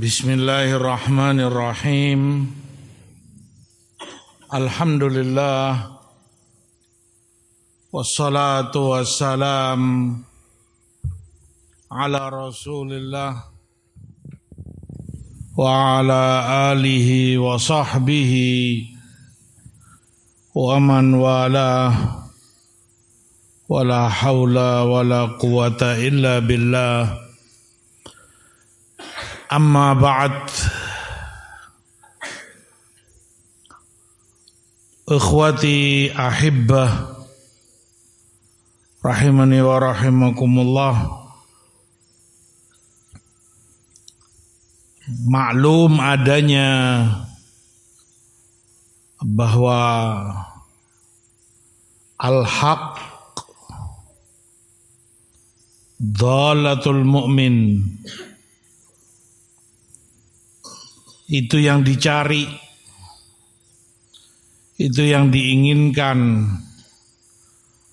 Bismillahirrahmanirrahim. Alhamdulillah. Wassalatu wassalam ala Rasulillah wa ala alihi wa sahbihi wa man wala wa la hawla wa la quwata illa billah. Amma ba'd. Ikhwati ahibbah rahimani wa rahimakumullah. Maklum adanya bahwa al-haq dhalatul mu'min, itu yang dicari, itu yang diinginkan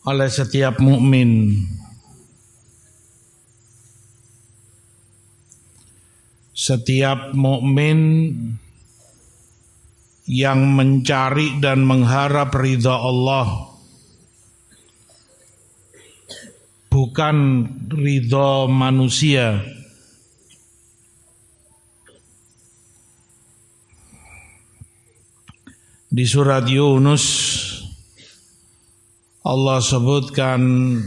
oleh setiap mukmin. Setiap mukmin yang mencari dan mengharap ridha Allah, bukan ridha manusia. Di surat Yunus Allah sebutkan,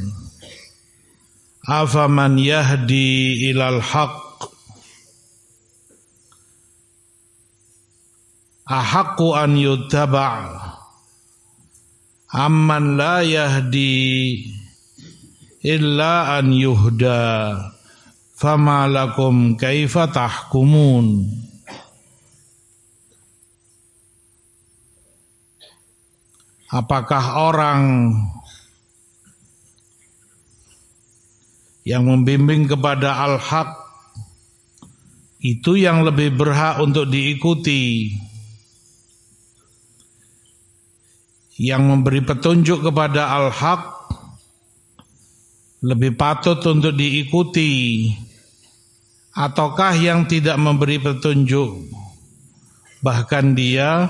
afaman yahdi ilal haqq ahaqqu an yuttaba' amman la yahdi illa an yuhda fama lakum kaifa tahkumun. Apakah orang yang membimbing kepada al-haq itu yang lebih berhak untuk diikuti, yang memberi petunjuk kepada al-haq lebih patut untuk diikuti, ataukah yang tidak memberi petunjuk bahkan dia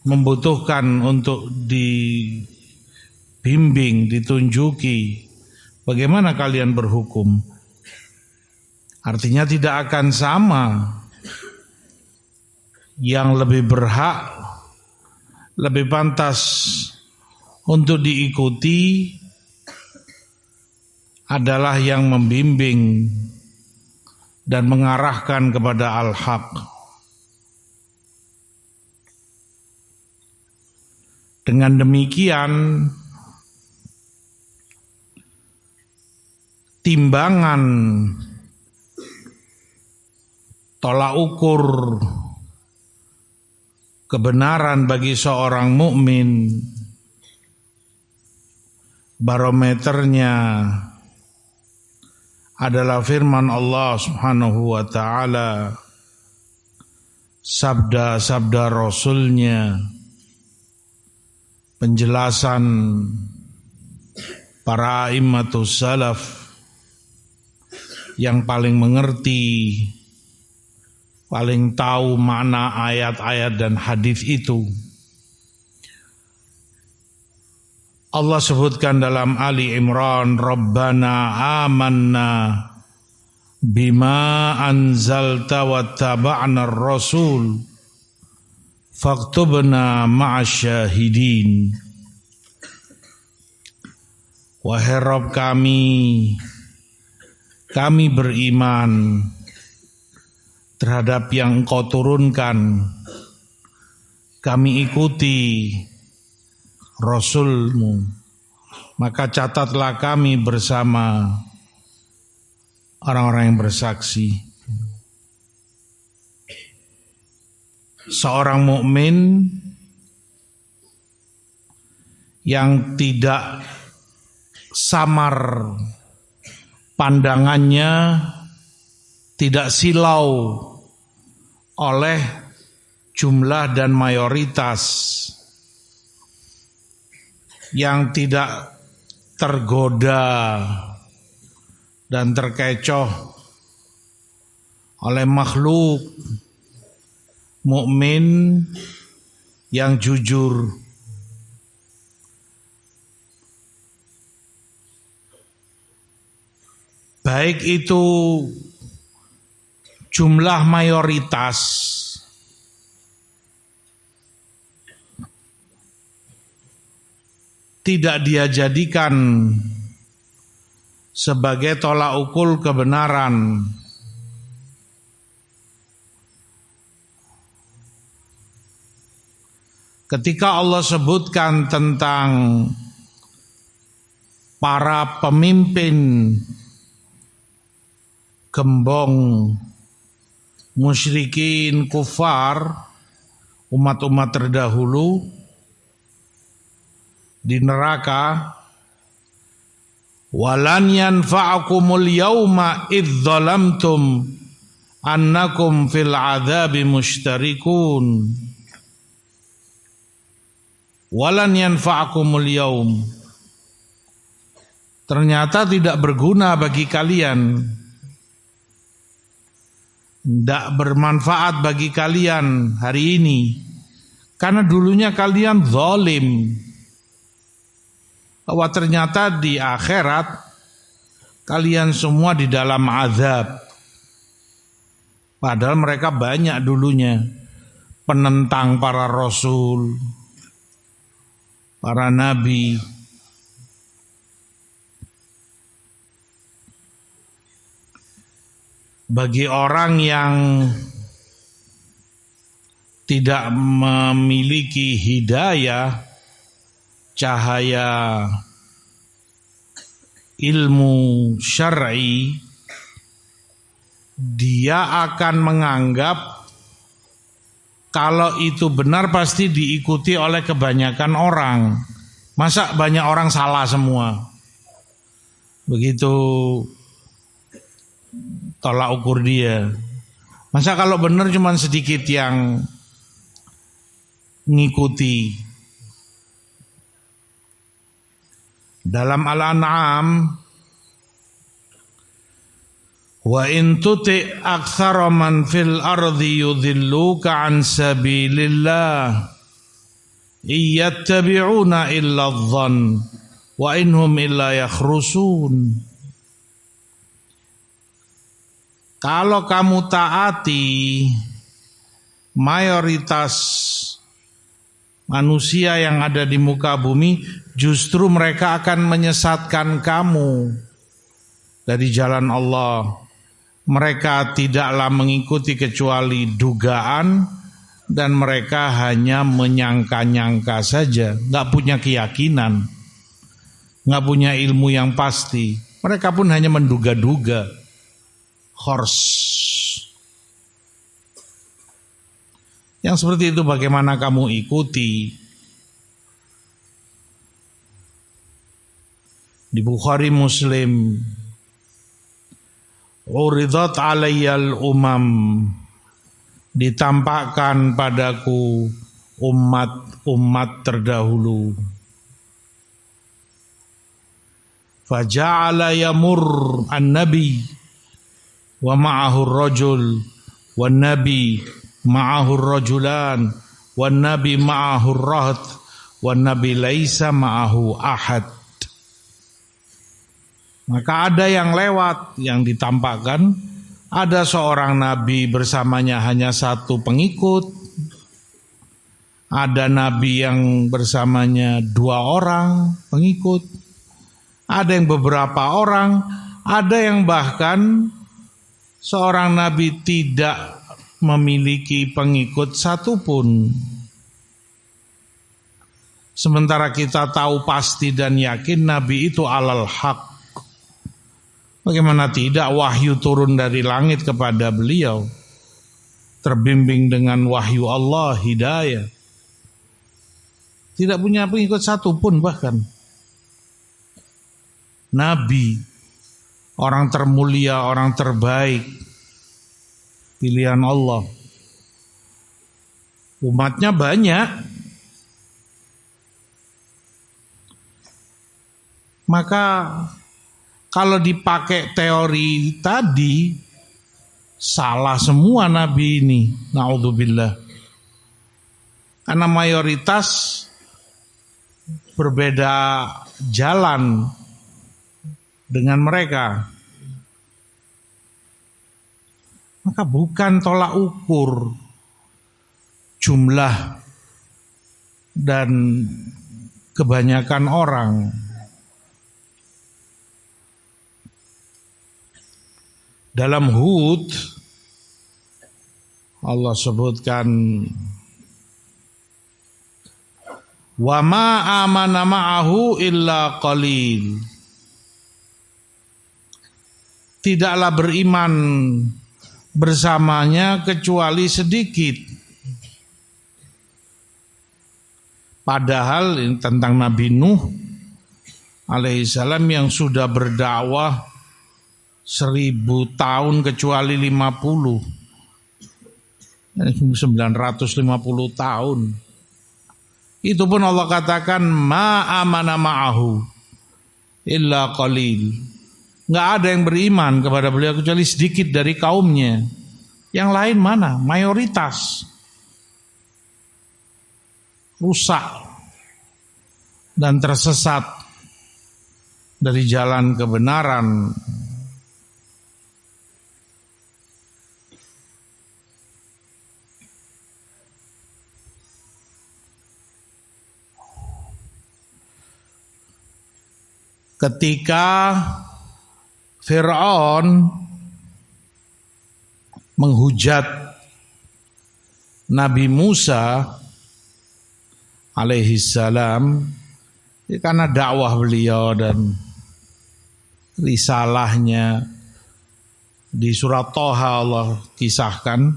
membutuhkan untuk dibimbing, ditunjuki? Bagaimana kalian berhukum? Artinya tidak akan sama. Yang lebih berhak, lebih pantas untuk diikuti adalah yang membimbing dan mengarahkan kepada al-haq. Dengan demikian, timbangan tolak ukur kebenaran bagi seorang mukmin, barometernya adalah firman Allah Subhanahu wa ta'ala, sabda-sabda Rasulnya, penjelasan para a'immatus salaf yang paling mengerti, paling tahu makna ayat-ayat dan hadis itu. Allah sebutkan dalam Ali Imran, Rabbana amanna bima anzalta wattaba'na ar-rasul faktubna ma'asyahidin. Wahai Rabb kami beriman terhadap yang Engkau turunkan, kami ikuti Rasul-Mu, maka catatlah kami bersama orang-orang yang bersaksi. Seorang mukmin yang tidak samar pandangannya, tidak silau oleh jumlah dan mayoritas, yang tidak tergoda dan terkecoh oleh makhluk mukmin yang jujur. Baik itu jumlah mayoritas tidak dia jadikan sebagai tolak ukur kebenaran. Ketika Allah sebutkan tentang para pemimpin gembong musyrikin kufar, umat-umat terdahulu di neraka, walan yanfa'akumul yauma idz zalamtum annakum fil adzabi mushtarikun. Walan yanfa'akumul yaum, ternyata tidak berguna bagi kalian, tidak bermanfaat bagi kalian hari ini, karena dulunya kalian zalim. Bahwa ternyata di akhirat kalian semua di dalam azab. Padahal mereka banyak dulunya penentang para rasul, para nabi. Bagi orang yang tidak memiliki hidayah, cahaya ilmu syar'i, dia akan menganggap kalau itu benar pasti diikuti oleh kebanyakan orang. Masa banyak orang salah semua? Begitu tolak ukur dia. Masa kalau benar cuma sedikit yang ngikuti? Dalam Al-An'am, wa in tuti aktsara man fil ardi yudhilluka an sabilillah iyattabi'una illa adh-dhann wa inhum illa yakhrusun. Kalau kamu taati mayoritas manusia yang ada di muka bumi, justru mereka akan menyesatkan kamu dari jalan Allah. Mereka tidaklah mengikuti kecuali dugaan, dan mereka hanya menyangka-nyangka saja, gak punya keyakinan, gak punya ilmu yang pasti. Mereka pun hanya menduga-duga. Khors. Yang seperti itu bagaimana kamu ikuti? Di Bukhari Muslim, uridat alayyal umam, ditampakkan padaku umat-umat terdahulu. Faja'ala yamur an-nabi wa ma'ahu rajul wan nabi ma'ahu rajulan wan nabi ma'ahu rahat wan nabi laisa ma'ahu ahad. Maka ada yang lewat, yang ditampakkan ada seorang nabi bersamanya hanya satu pengikut, ada nabi yang bersamanya 2 orang pengikut, ada yang beberapa orang, ada yang bahkan seorang nabi tidak memiliki pengikut satupun. Sementara kita tahu pasti dan yakin nabi itu alal haq. Bagaimana tidak, wahyu turun dari langit kepada beliau, terbimbing dengan wahyu Allah, hidayah. Tidak punya pengikut satupun bahkan. Nabi, orang termulia, orang terbaik, pilihan Allah. Umatnya banyak. Maka kalau dipakai teori tadi, Salah semua nabi ini, naudzubillah. Karena mayoritas berbeda jalan dengan mereka. Maka bukan tolak ukur jumlah dan kebanyakan orang. Dalam Hud Allah sebutkan wa ma amana ma'ahu illa qalil. Tidaklah beriman bersamanya kecuali sedikit. Padahal ini tentang Nabi Nuh alaihissalam yang sudah berdakwah 1000 tahun kecuali 950 tahun. Itu pun Allah katakan ma amana ma'ahu illa qalil. Enggak ada yang beriman kepada beliau kecuali sedikit dari kaumnya. Yang lain mana? Mayoritas rusak dan tersesat dari jalan kebenaran. Ketika Fir'aun menghujat Nabi Musa alaihissalam, karena dakwah beliau dan risalahnya di surat Thaha Allah kisahkan.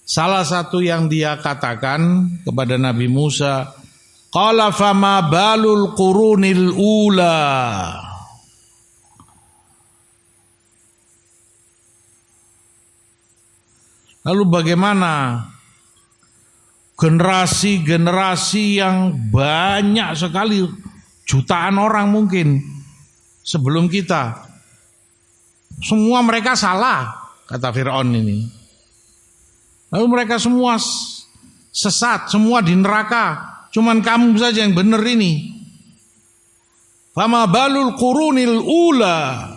Salah satu yang dia katakan kepada Nabi Musa, qala fama balul qurunil ula. Lalu bagaimana generasi-generasi yang banyak sekali, jutaan orang mungkin sebelum kita, semua mereka salah, kata Fir'aun ini. Lalu mereka semua sesat, semua di neraka. Cuman kamu saja yang benar ini. Fama balul qurunil ula.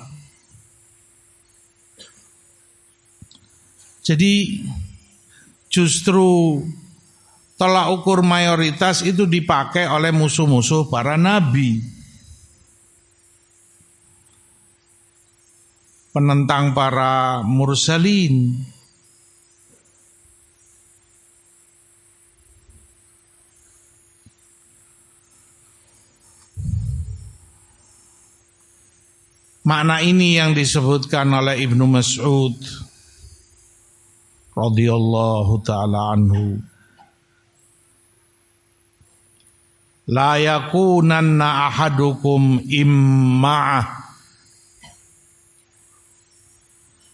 Jadi justru tolak ukur mayoritas itu dipakai oleh musuh-musuh para nabi. Penentang para mursalin. Makna ini yang disebutkan oleh Ibnu Mas'ud radhiyallahu ta'ala anhu. La yakunanna ahadukum imma'ah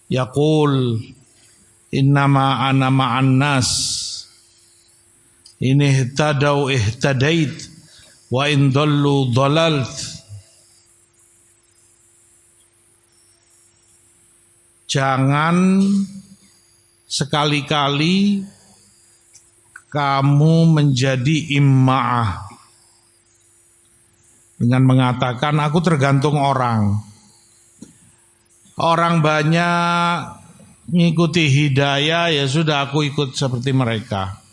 yaqul innama ana ma'an nas in ihtadau ihtadait wa in dallu dalalt. Jangan sekali-kali kamu menjadi imma'ah dengan mengatakan aku tergantung orang. Orang banyak mengikuti hidayah, ya sudah aku ikut seperti mereka.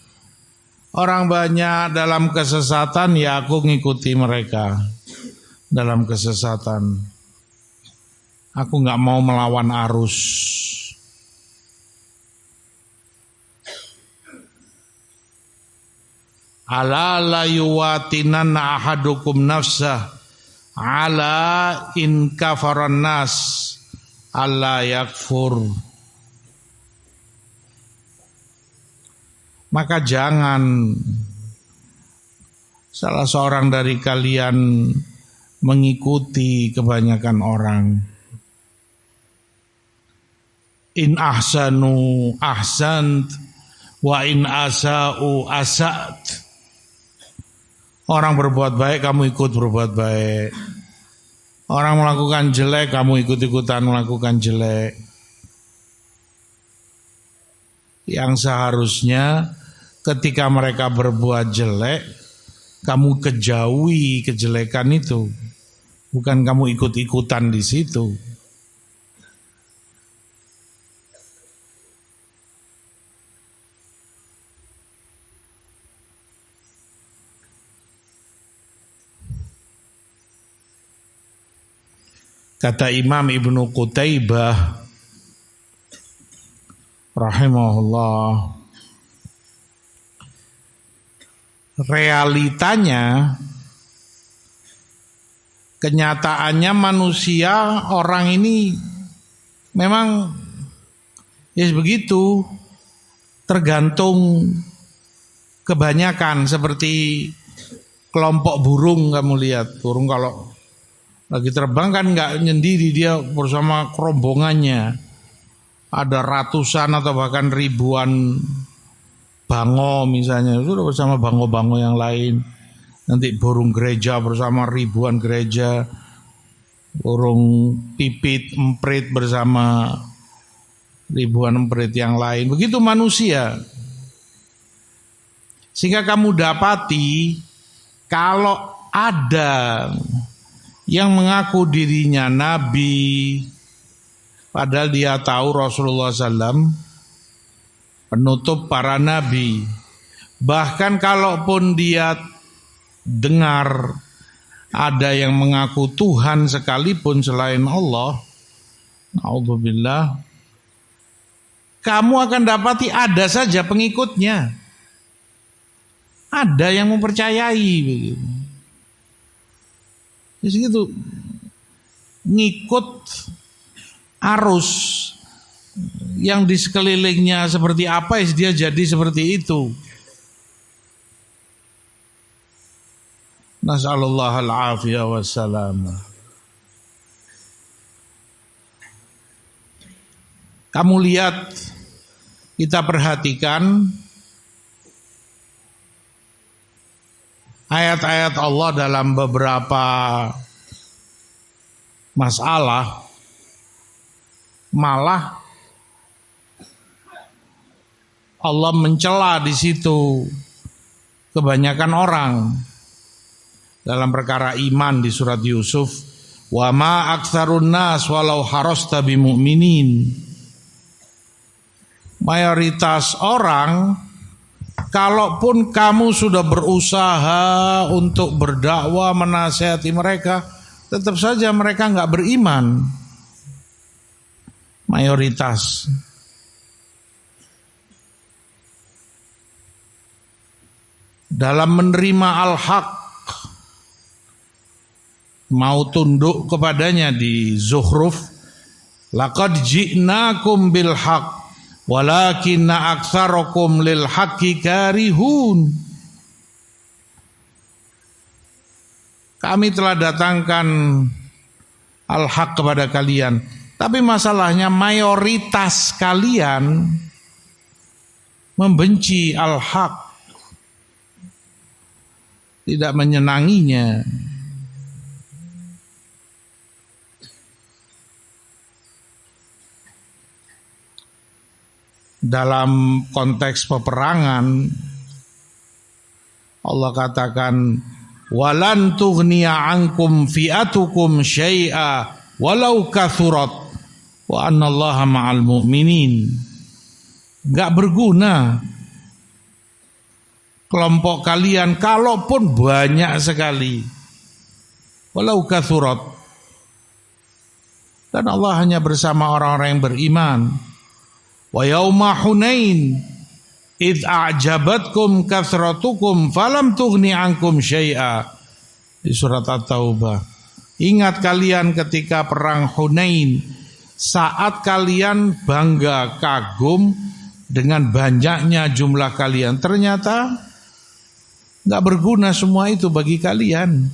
Orang banyak dalam kesesatan, ya aku ngikuti mereka dalam kesesatan. Aku enggak mau melawan arus. Ala la yuwatinanna ahadukum nafsah ala in kafaran nas alla yakfur. Maka jangan salah seorang dari kalian mengikuti kebanyakan orang. In ahsanu ahsant wa in asa'u asat. Orang berbuat baik, kamu ikut berbuat baik. Orang melakukan jelek, kamu ikut-ikutan melakukan jelek. yang seharusnya ketika mereka berbuat jelek, kamu kejauhi kejelekan itu, bukan kamu ikut-ikutan di situ. Kata Imam Ibnu Qutaibah rahimahullah, realitanya, kenyataannya manusia, orang ini memang ya begitu, tergantung kebanyakan. Seperti kelompok burung, kamu lihat burung kalau lagi terbang kan nggak nyendiri, dia bersama kerombongannya. Ada ratusan atau bahkan ribuan bango misalnya, itu bersama bango-bango yang lain. Nanti burung gereja bersama ribuan gereja, burung pipit, emprit bersama ribuan emprit yang lain. Begitu manusia. Sehingga kamu dapati kalau ada yang mengaku dirinya nabi, padahal dia tahu Rasulullah SAW penutup para nabi. Bahkan kalaupun dia dengar ada yang mengaku Tuhan sekalipun selain Allah, naudzubillah, kamu akan dapati ada saja pengikutnya, ada yang mempercayai begitu. Jadi gitu, ngikut arus yang di sekelilingnya seperti apa, dia jadi seperti itu. Nas'alullah al-afiyah wassalam. Kamu lihat, kita perhatikan ayat-ayat Allah dalam beberapa masalah, malah Allah mencela di situ kebanyakan orang. Dalam perkara iman di surat Yusuf, wa ma aktsarun nas walau harasta bimu'minin. Mayoritas orang, kalaupun kamu sudah berusaha untuk berdakwah, menasihati mereka, tetap saja mereka enggak beriman. Mayoritas. Dalam menerima al-haq, mau tunduk kepadanya di Zuhruf, laqad ji'nakum bil haqq walakinna aktsarakum lil haqqi karihun. Kami telah datangkan al-haq kepada kalian, tapi masalahnya mayoritas kalian membenci al-haq, tidak menyenanginya. Dalam konteks peperangan, Allah katakan, walan tughniya ankum fi'atukum syai'a walau kathurat wa annallaha ma'al mu'minin. Enggak berguna kelompok kalian kalaupun banyak sekali, walau kathurat, dan Allah hanya bersama orang-orang yang beriman. Wa yauma Hunain id a'jabatkum kathratukum falam tughni ankum syai'a, di surat At-Taubah. Ingat kalian ketika perang Hunain, saat kalian bangga kagum dengan banyaknya jumlah kalian, ternyata enggak berguna semua itu bagi kalian.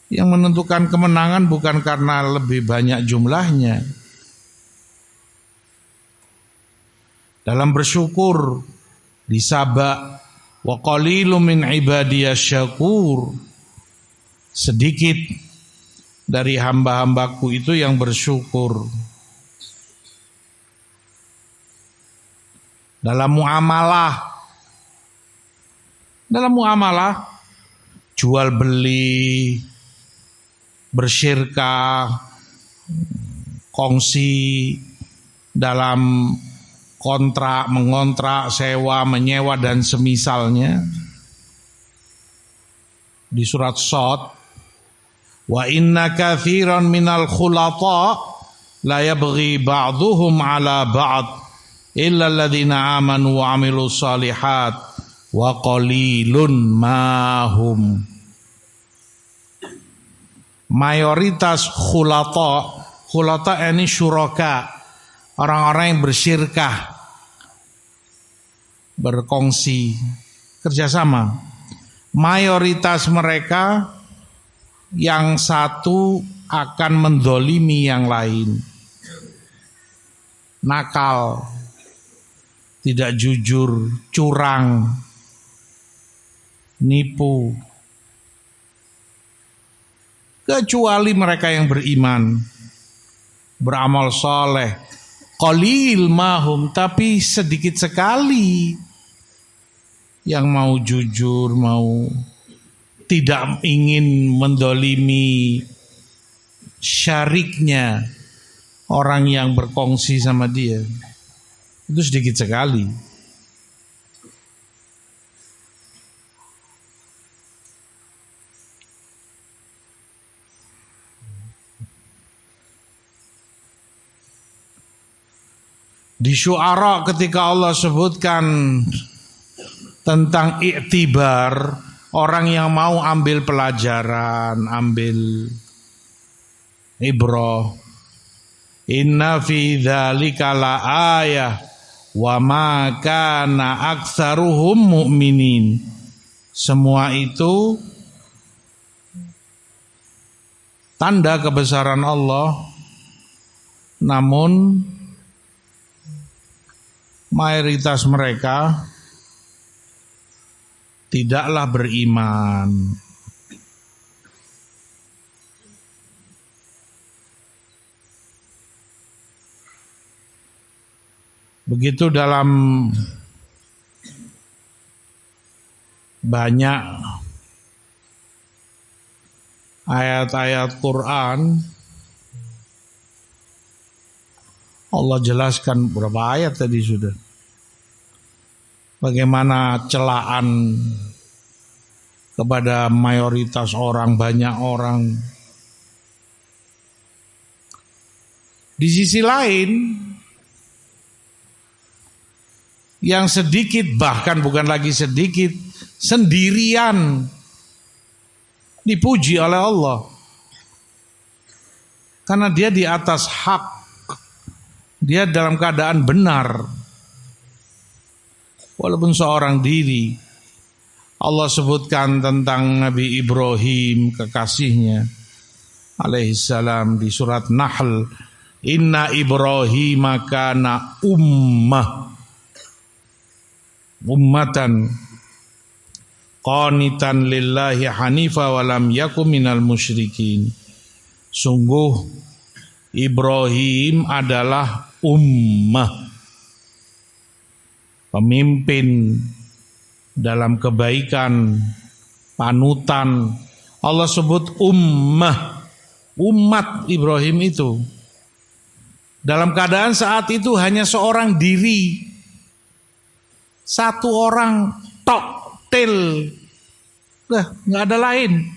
Yang menentukan kemenangan bukan karena lebih banyak jumlahnya. Dalam bersyukur di Saba, wa qalilum min ibadiyasy syakur, sedikit dari hamba-hambaku itu yang bersyukur. dalam muamalah jual beli, bersyirkah, kongsi dalam kontrak, mengontrak, sewa, menyewa dan semisalnya. Di surat Shad, wa inna katsiran minal khulata la yabghi ba'duhum ala ba'd illa alladziina amanu wa 'amilus shalihat wa qalilun mahum. Mayoritas khulata ini syuraka, orang-orang yang bersyirkah, berkongsi, kerjasama. Mayoritas mereka yang satu akan mendolimi yang lain, nakal, tidak jujur, curang, nipu. Kecuali mereka yang beriman, beramal soleh. Qalil mahum, tapi sedikit sekali yang mau jujur, mau tidak ingin mendolimi syariknya, orang yang berkongsi sama dia. Itu sedikit sekali. Di Syu'ara ketika Allah sebutkan tentang iktibar, orang yang mau ambil pelajaran, ambil ibrah. Inna fi dzalika la ayah wa ma kana aktsaruhum mu'minin. Semua itu tanda kebesaran Allah, namun mayoritas mereka tidaklah beriman. Begitu dalam banyak ayat-ayat Quran, Allah jelaskan berapa ayat tadi sudah, bagaimana celaan kepada mayoritas orang, banyak orang. Di sisi lain, yang sedikit, bahkan bukan lagi sedikit, sendirian dipuji oleh Allah karena dia di atas hak. Dia dalam keadaan benar, walaupun seorang diri. Allah sebutkan tentang Nabi Ibrahim, kekasihnya alaihissalam, di surat Nahl, Inna Ibrahim kana ummatan qanitan lillahi hanifa walam yakum minal musyrikin. Sungguh Ibrahim adalah ummah, pemimpin dalam kebaikan, panutan. Allah sebut ummah, umat Ibrahim itu. Dalam keadaan saat itu hanya seorang diri, satu orang tok tel, nggak ada lain.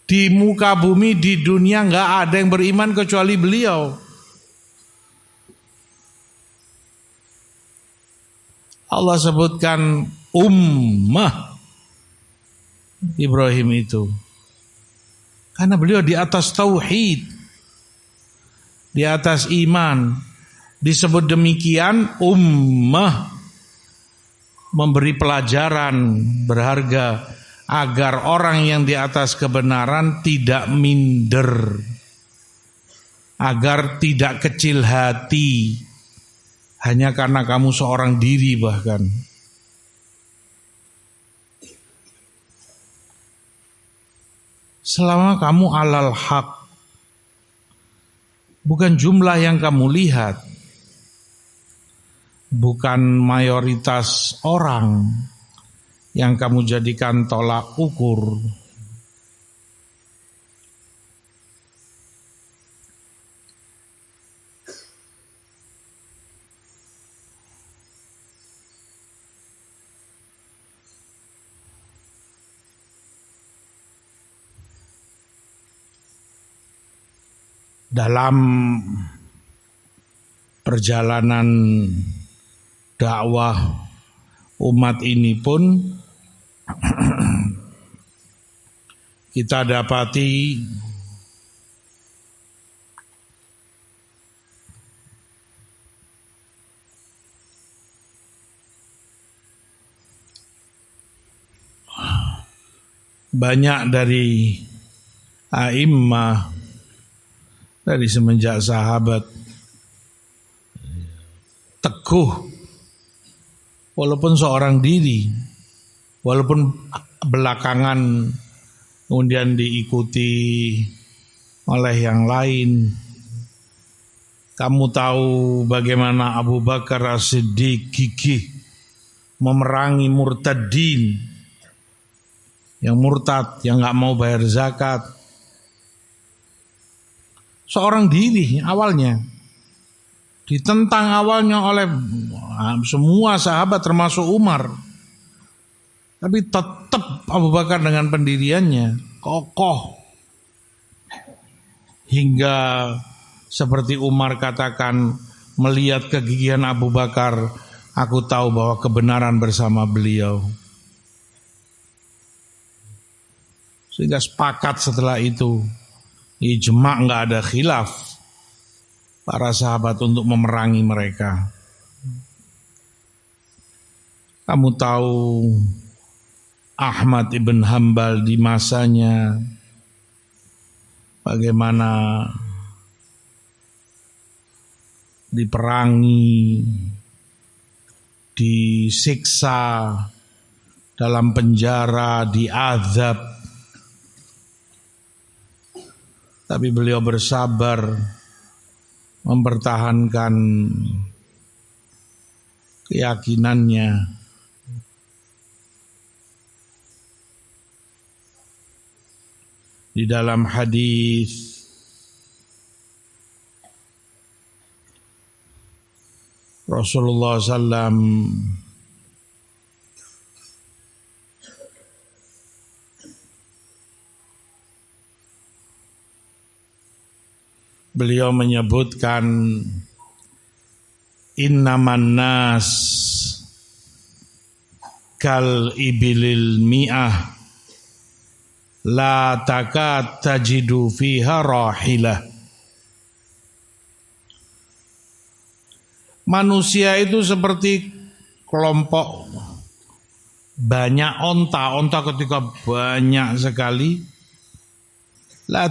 Di muka bumi, di dunia nggak ada yang beriman kecuali beliau. Allah sebutkan ummah Ibrahim itu karena beliau di atas tauhid, di atas iman. Disebut demikian ummah, memberi pelajaran berharga agar orang yang di atas kebenaran tidak minder, agar tidak kecil hati hanya karena kamu seorang diri. Bahkan selama kamu alal haq, bukan jumlah yang kamu lihat, bukan mayoritas orang yang kamu jadikan tolak ukur. Dalam perjalanan dakwah umat ini pun kita dapati banyak dari a'immah dari semenjak sahabat teguh walaupun seorang diri, walaupun belakangan kemudian diikuti oleh yang lain. Kamu tahu bagaimana Abu Bakar As-Siddiq gigih memerangi murtadin, yang murtad, yang gak mau bayar zakat. Seorang diri awalnya ditentang awalnya oleh semua sahabat termasuk Umar, tapi tetap Abu Bakar dengan pendiriannya kokoh hingga seperti Umar katakan, melihat kegigihan Abu Bakar, aku tahu bahwa kebenaran bersama beliau. Sehingga sepakat setelah itu, ijma' nggak ada khilaf para sahabat untuk memerangi mereka. Kamu tahu Ahmad ibn Hanbal di masanya bagaimana diperangi, disiksa, dalam penjara, diazab. Tapi beliau bersabar mempertahankan keyakinannya. Di dalam hadis Rasulullah SAW beliau menyebutkan innaman nas kal ibilil mi'ah la takad tajidu fiha rahilah. Manusia itu seperti kelompok banyak onta ketika banyak sekali, la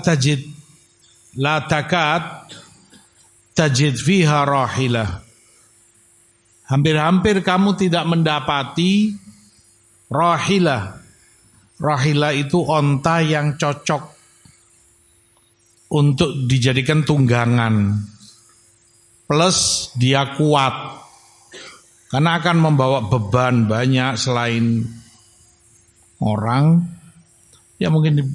takad tajid fiha rahilah. Hampir-hampir kamu tidak mendapati rahilah. Rahilah itu onta yang cocok untuk dijadikan tunggangan. Plus dia kuat. Karena akan membawa beban banyak selain orang. Ya mungkin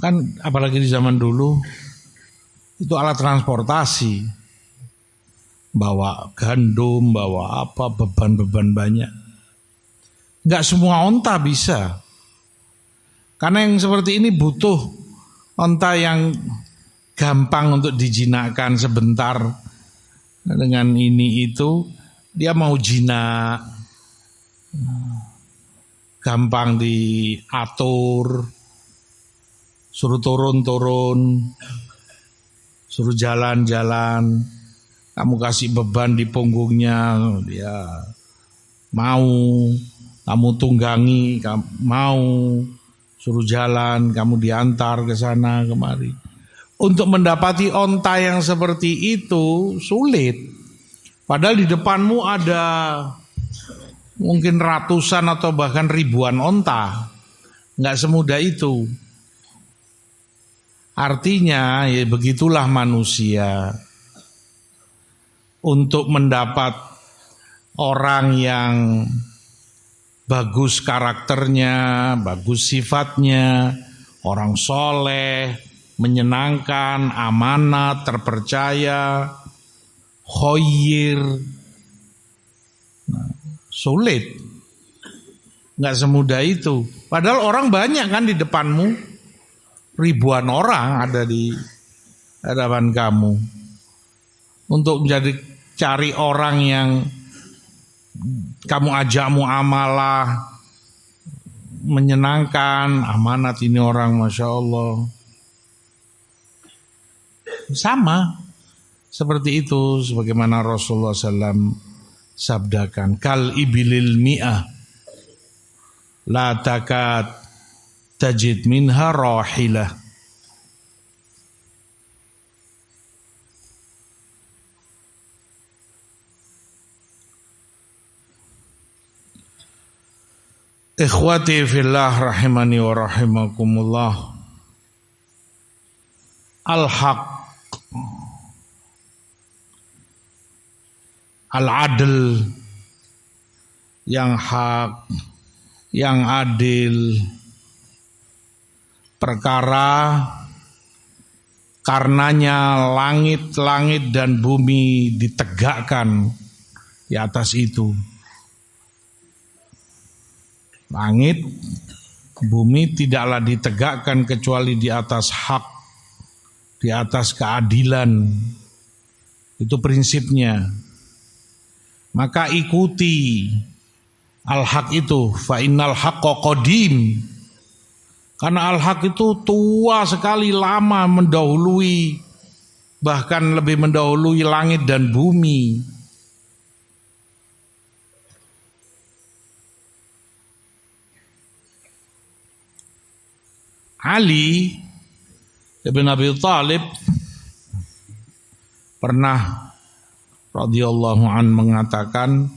kan apalagi di zaman dulu itu alat transportasi, bawa gandum, bawa apa, beban-beban banyak. Enggak semua onta bisa, karena yang seperti ini butuh onta yang gampang untuk dijinakkan sebentar. Dengan ini itu dia mau jinak, gampang diatur, suruh turun, suruh jalan-jalan, kamu kasih beban di punggungnya, dia mau, kamu tunggangi, kamu mau, suruh jalan, kamu diantar ke sana kemari. Untuk mendapati onta yang seperti itu sulit. Padahal di depanmu ada mungkin ratusan atau bahkan ribuan onta. Nggak semudah itu. Artinya ya begitulah manusia. Untuk mendapat orang yang bagus karakternya, bagus sifatnya, orang soleh, menyenangkan, amanat, terpercaya, khoyir. Nah, sulit, nggak semudah itu. Padahal orang banyak kan di depanmu, ribuan orang ada di hadapan kamu. Untuk cari orang yang kamu ajak muamalah menyenangkan, amanat, ini orang Masya Allah. Sama seperti itu sebagaimana Rasulullah SAW sabdakan, kal ibilil mi'ah la takad tajid minha rahilah. Ikhwati fillah rahimani wa rahimakumullah. Al-haq, al-adl, yang hak, yang adil, perkara karenanya langit-langit dan bumi ditegakkan di atas itu. Langit, bumi tidaklah ditegakkan kecuali di atas hak, di atas keadilan. Itu prinsipnya. Maka ikuti al-haq itu, fa innal haqqa qadim. Karena al-haq itu tua sekali, lama, mendahului, bahkan lebih mendahului langit dan bumi. Ali ibn Abi Thalib pernah radhiyallahu an mengatakan,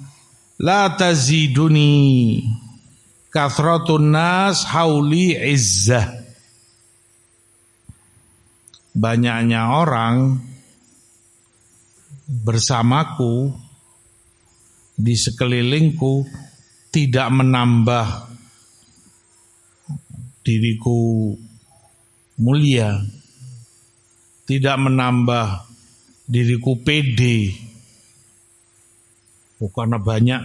la taziduni kathratun nas hauli izzah. Banyaknya orang bersamaku di sekelilingku tidak menambah diriku mulia, tidak menambah diriku pede. Bukan banyak,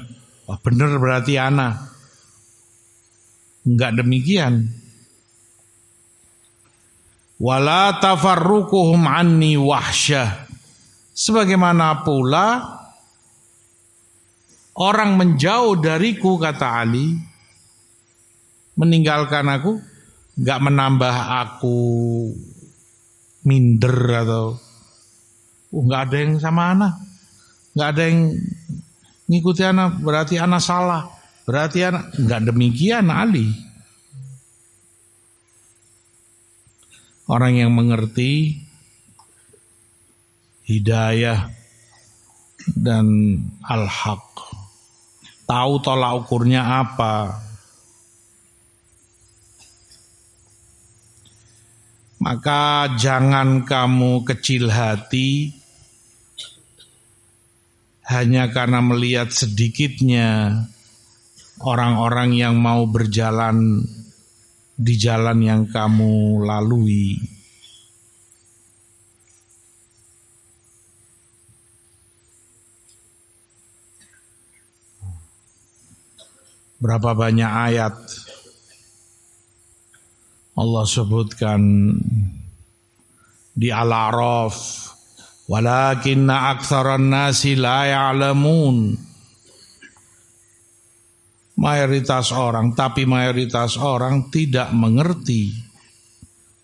wah bener berarti ana. Enggak demikian. Wala tafarruquhum anni wahsyah. Sebagaimana pula orang menjauh dariku, kata Ali, meninggalkan aku, enggak menambah aku minder atau enggak ada yang sama ana, enggak ada yang ngikuti ana, berarti ana salah, berarti ana, enggak demikian Ali. Orang yang mengerti hidayah dan al-haq, tahu tolak ukurnya apa, maka jangan kamu kecil hati hanya karena melihat sedikitnya orang-orang yang mau berjalan di jalan yang kamu lalui. Berapa banyak ayat Allah sebutkan di Al-A'raf, walakinna aktsaran nasi la ya'lamun. Mayoritas orang, tapi mayoritas orang tidak mengerti,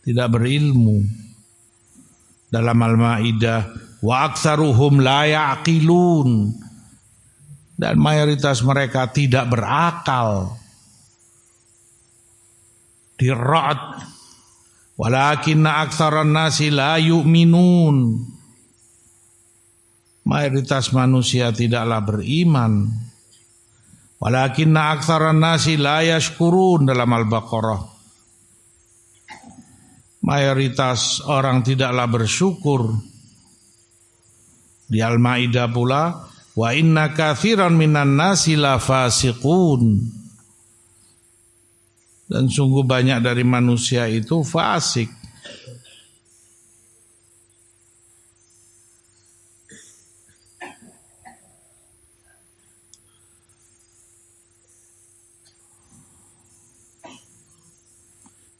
tidak berilmu. Dalam Al-Maidah, wa aktsaruhum la ya'qilun. Dan mayoritas mereka tidak berakal. Di Ra'd, walakinna aktsaran nasi la yu'minun. Mayoritas manusia tidaklah beriman. Walakinna aktsaran nasi la yashkurun. Dalam Al-Baqarah, mayoritas orang tidaklah bersyukur. Di Al-Maidah pula, Wa inna katsiran minan nasi lafasiqun. Dan sungguh banyak dari manusia itu fasik.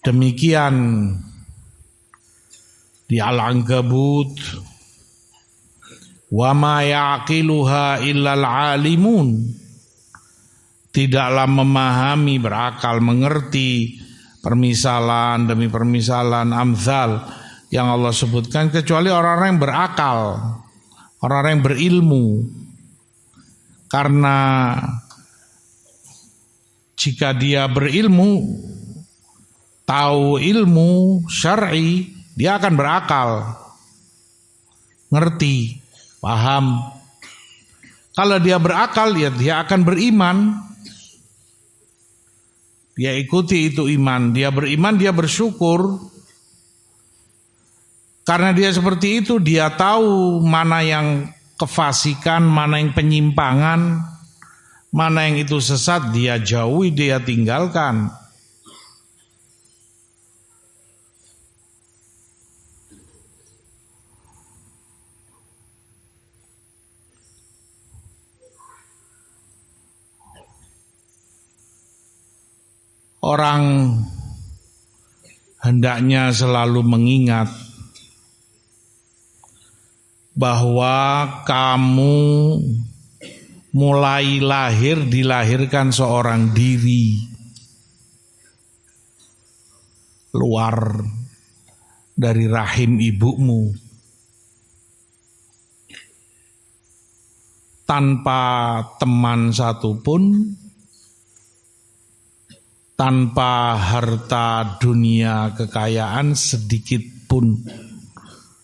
Demikian di Al-Ankabut, wa ma yaqiluha illal alimun. Tidaklah memahami, berakal, mengerti permisalan demi permisalan amsal yang Allah sebutkan kecuali orang-orang yang berakal, orang-orang yang berilmu. Karena jika dia berilmu, tahu ilmu syar'i, dia akan berakal, ngerti, paham. Kalau dia berakal, ya dia akan beriman. Dia ikuti itu iman. Dia beriman, dia bersyukur. Karena dia seperti itu, dia tahu mana yang kefasikan, mana yang penyimpangan, mana yang itu sesat, dia jauhi, dia tinggalkan. Orang hendaknya selalu mengingat bahwa kamu mulai lahir dilahirkan seorang diri luar dari rahim ibumu, tanpa teman satupun, tanpa harta dunia kekayaan sedikit pun,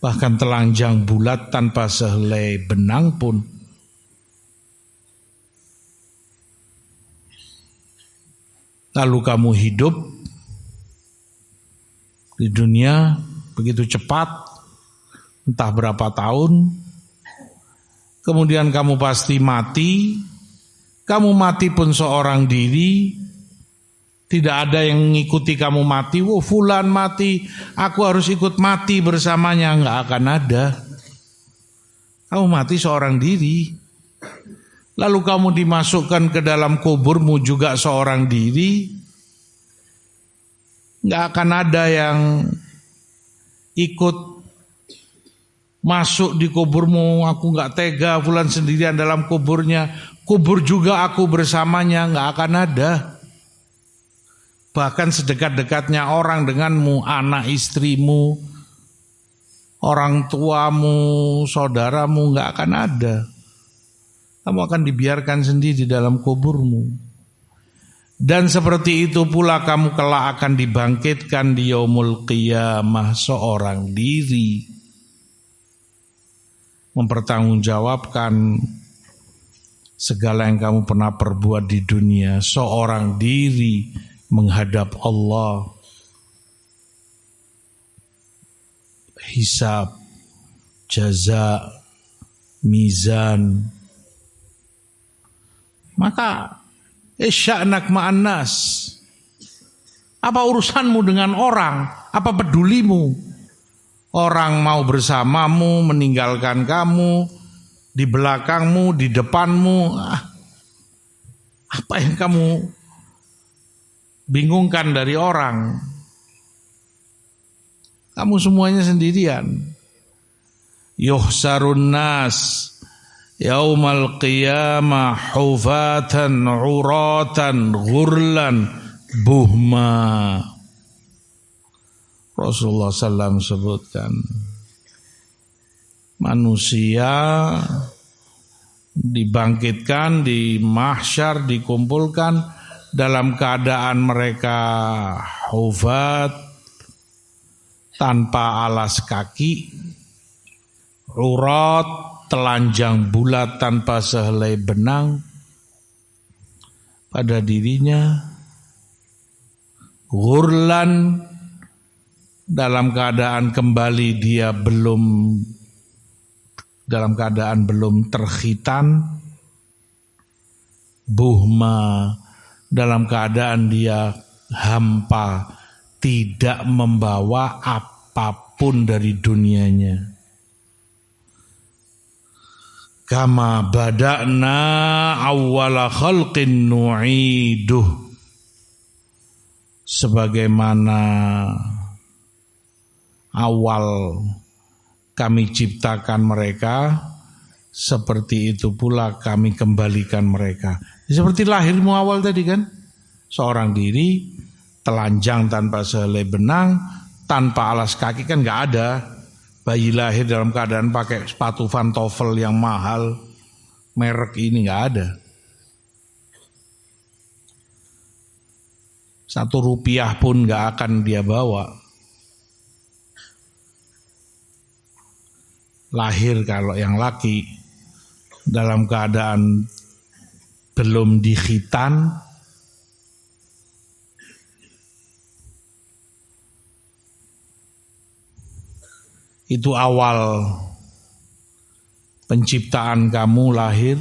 bahkan telanjang bulat tanpa sehelai benang pun. Lalu kamu hidup di dunia begitu cepat, entah berapa tahun, kemudian kamu pasti mati. Kamu mati pun seorang diri. Tidak ada yang mengikuti kamu mati. Wah, fulan mati, aku harus ikut mati bersamanya. Enggak akan ada. Kamu mati seorang diri. Lalu kamu dimasukkan ke dalam kuburmu juga seorang diri. Enggak akan ada yang ikut masuk di kuburmu. Aku enggak tega, fulan sendirian dalam kuburnya. Kubur juga aku bersamanya. Enggak akan ada. Bahkan sedekat-dekatnya orang denganmu, anak istrimu, orang tuamu, saudaramu, enggak akan ada. Kamu akan dibiarkan sendiri dalam kuburmu. Dan seperti itu pula kamu kelak akan dibangkitkan di yaumul qiyamah seorang diri. Mempertanggungjawabkan segala yang kamu pernah perbuat di dunia, seorang diri menghadap Allah. Hisab, jaza, mizan. Maka isya'nak ma'an nas. Apa urusanmu dengan orang? Apa pedulimu? Orang mau bersamamu, meninggalkan kamu, di belakangmu, di depanmu. Apa yang kamu bingungkan dari orang? Kamu semuanya sendirian. Yuhsarun nas yaumal qiyamah hufatan uratan ghurlan buhma. Rasulullah SAW sebutkan, manusia dibangkitkan di mahsyar, dikumpulkan dalam keadaan mereka hufat, tanpa alas kaki, urat, telanjang bulat tanpa sehelai benang pada dirinya, ghurlan, dalam keadaan kembali dia dalam keadaan belum terkhitan, buhma, dalam keadaan dia hampa, tidak membawa apapun dari dunianya. Kama bada'na awwala khalqin nu'iduh, sebagaimana awal kami ciptakan mereka, seperti itu pula kami kembalikan mereka. Seperti lahirmu awal tadi kan, seorang diri telanjang tanpa sehelai benang, tanpa alas kaki, kan nggak ada. Bayi lahir dalam keadaan pakai sepatu pantofel yang mahal, merek ini nggak ada. 1 rupiah pun nggak akan dia bawa. Lahir kalau yang laki dalam keadaan belum dikhitan, itu awal penciptaan kamu lahir,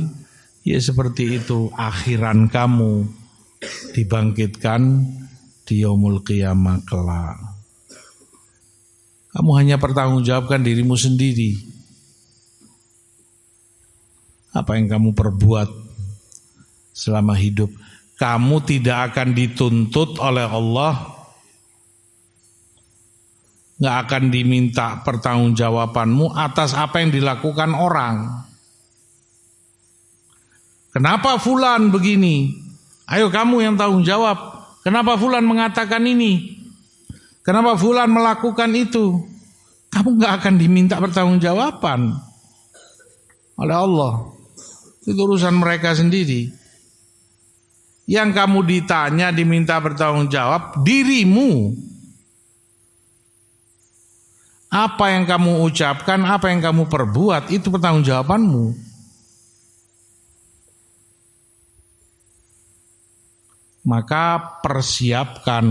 ya seperti itu akhiran kamu dibangkitkan di yaumul qiyamah kelak. Kamu hanya pertanggungjawabkan dirimu sendiri. Apa yang kamu perbuat selama hidup. Kamu tidak akan dituntut oleh Allah, nggak akan diminta pertanggungjawabanmu atas apa yang dilakukan orang. Kenapa fulan begini? Ayo kamu yang tanggung jawab. Kenapa fulan mengatakan ini? Kenapa fulan melakukan itu? Kamu nggak akan diminta pertanggungjawaban oleh Allah. Itu urusan mereka sendiri. Yang kamu ditanya, diminta bertanggungjawab dirimu. Apa yang kamu ucapkan, apa yang kamu perbuat, itu pertanggungjawabanmu. Maka persiapkan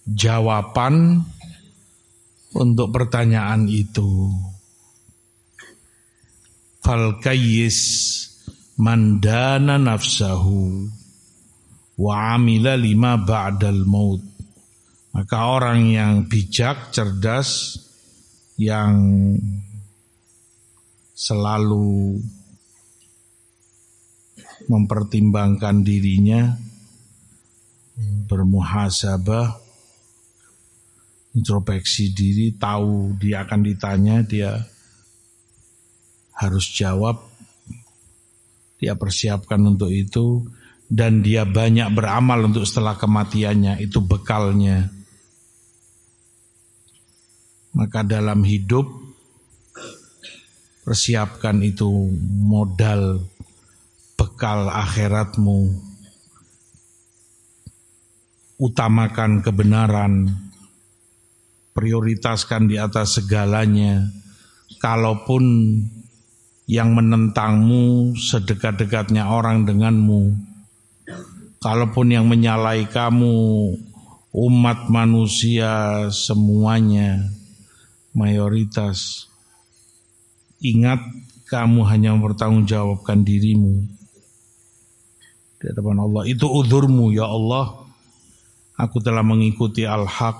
jawaban untuk pertanyaan itu. Fal kayyis man dana nafsahu wa amila lima ba'dal maut. Maka orang yang bijak, cerdas, yang selalu mempertimbangkan dirinya, bermuhasabah, introspeksi diri, tahu dia akan ditanya, dia harus jawab, dia persiapkan untuk itu, dan dia banyak beramal untuk setelah kematiannya, itu bekalnya. Maka dalam hidup persiapkan itu modal bekal akhiratmu. Utamakan kebenaran, prioritaskan di atas segalanya. Kalaupun yang menentangmu sedekat-dekatnya orang denganmu, kalaupun yang menyalahi kamu umat manusia semuanya, mayoritas, ingat kamu hanya mempertanggungjawabkan dirimu di hadapan Allah. Itu uzurmu, ya Allah, aku telah mengikuti al-haq,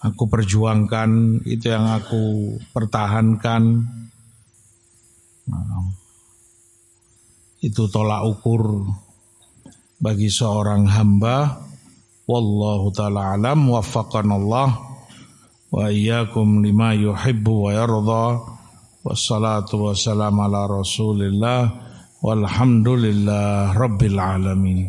aku perjuangkan, itu yang aku pertahankan. Itu tolak ukur bagi seorang hamba. Wallahu ta'ala alam, waffaqanallah wa iyyakum lima yuhibbu wa yarda. Wassalatu wassalamu ala Rasulillah walhamdulillah rabbil alamin.